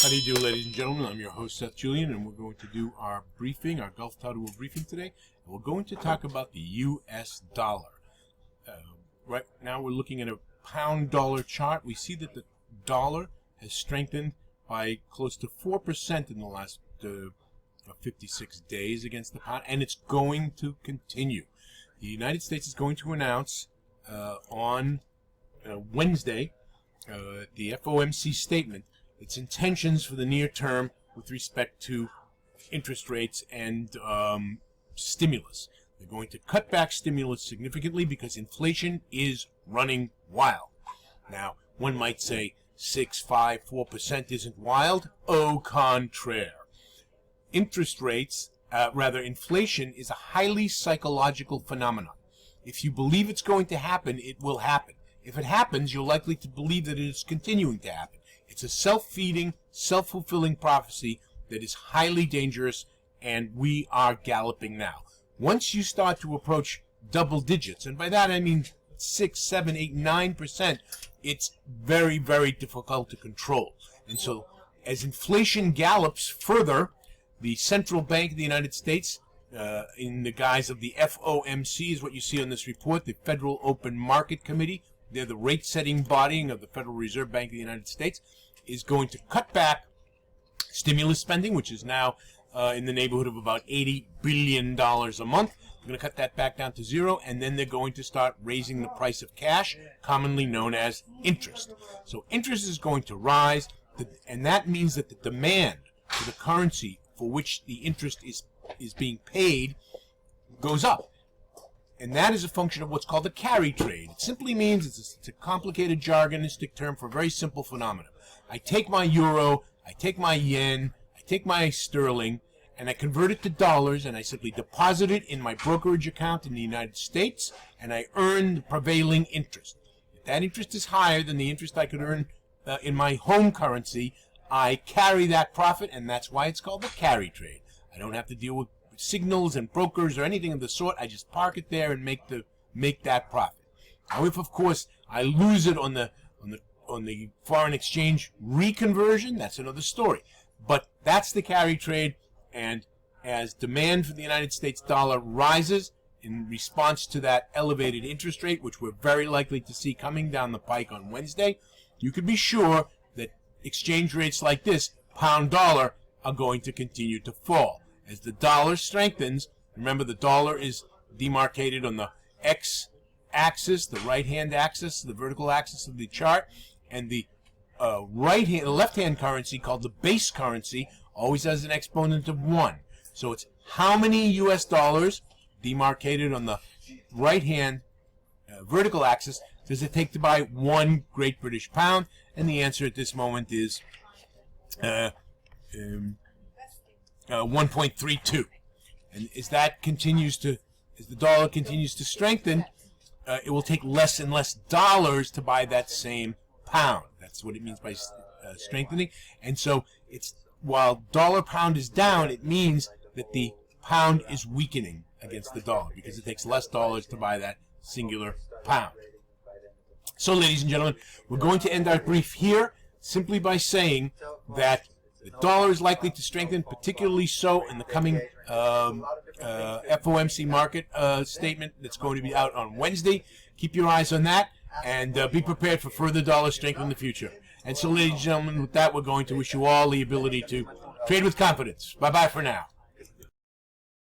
How do you do, ladies and gentlemen? I'm your host, Seth Julian, and we're going to do our briefing, our Gulf Total briefing today. And we're going to talk about the U.S. dollar. Right now we're looking at a pound-dollar chart. We see that the dollar has strengthened by close to 4% in the last 56 days against the pound, and it's going to continue. The United States is going to announce on Wednesday the FOMC statement, its intentions for the near term with respect to interest rates and stimulus. They're going to cut back stimulus significantly because inflation is running wild. Now, one might say 6, 5, 4% isn't wild. Au contraire. Interest rates, inflation is a highly psychological phenomenon. If you believe it's going to happen, it will happen. If it happens, you're likely to believe that it is continuing to happen. It's a self-feeding, self-fulfilling prophecy that is highly dangerous, and we are galloping now. Once you start to approach double digits, and by that I mean 6, 7, 8, 9%, it's very, very difficult to control. And so as inflation gallops further, the Central Bank of the United States, in the guise of the FOMC, is what you see on this report, the Federal Open Market Committee, they're the rate-setting body of the Federal Reserve Bank of the United States, is going to cut back stimulus spending, which is now in the neighborhood of about $80 billion a month. They're going to cut that back down to zero, and then they're going to start raising the price of cash, commonly known as interest. So interest is going to rise, and that means that the demand for the currency for which the interest is being paid goes up. And that is a function of what's called the carry trade. It simply means it's a complicated jargonistic term for a very simple phenomenon. I take my euro, I take my yen, I take my sterling, and I convert it to dollars, and I simply deposit it in my brokerage account in the United States, and I earn the prevailing interest. If that interest is higher than the interest I could earn in my home currency, I carry that profit, and that's why it's called the carry trade. I don't have to deal with signals and brokers or anything of the sort. I just park it there and make that profit. Now, if of course I lose it on the foreign exchange reconversion, that's another story. But that's the carry trade, and as demand for the United States dollar rises in response to that elevated interest rate, which we're very likely to see coming down the pike on Wednesday, you can be sure that exchange rates like this, pound dollar, are going to continue to fall. As the dollar strengthens, remember the dollar is demarcated on the x-axis, the right-hand axis, the vertical axis of the chart, and the left-hand currency, called the base currency, always has an exponent of 1. So it's how many U.S. dollars, demarcated on the right-hand vertical axis, does it take to buy 1 Great British pound? And the answer at this moment is 1.32. And as the dollar continues to strengthen, it will take less and less dollars to buy that same pound. That's what it means by strengthening. And so while dollar pound is down, it means that the pound is weakening against the dollar because it takes less dollars to buy that singular pound. So, ladies and gentlemen, we're going to end our brief here simply by saying that the dollar is likely to strengthen, particularly so in the coming FOMC market statement that's going to be out on Wednesday. Keep your eyes on that, and be prepared for further dollar strength in the future. And so, ladies and gentlemen, with that, we're going to wish you all the ability to trade with confidence. Bye-bye for now.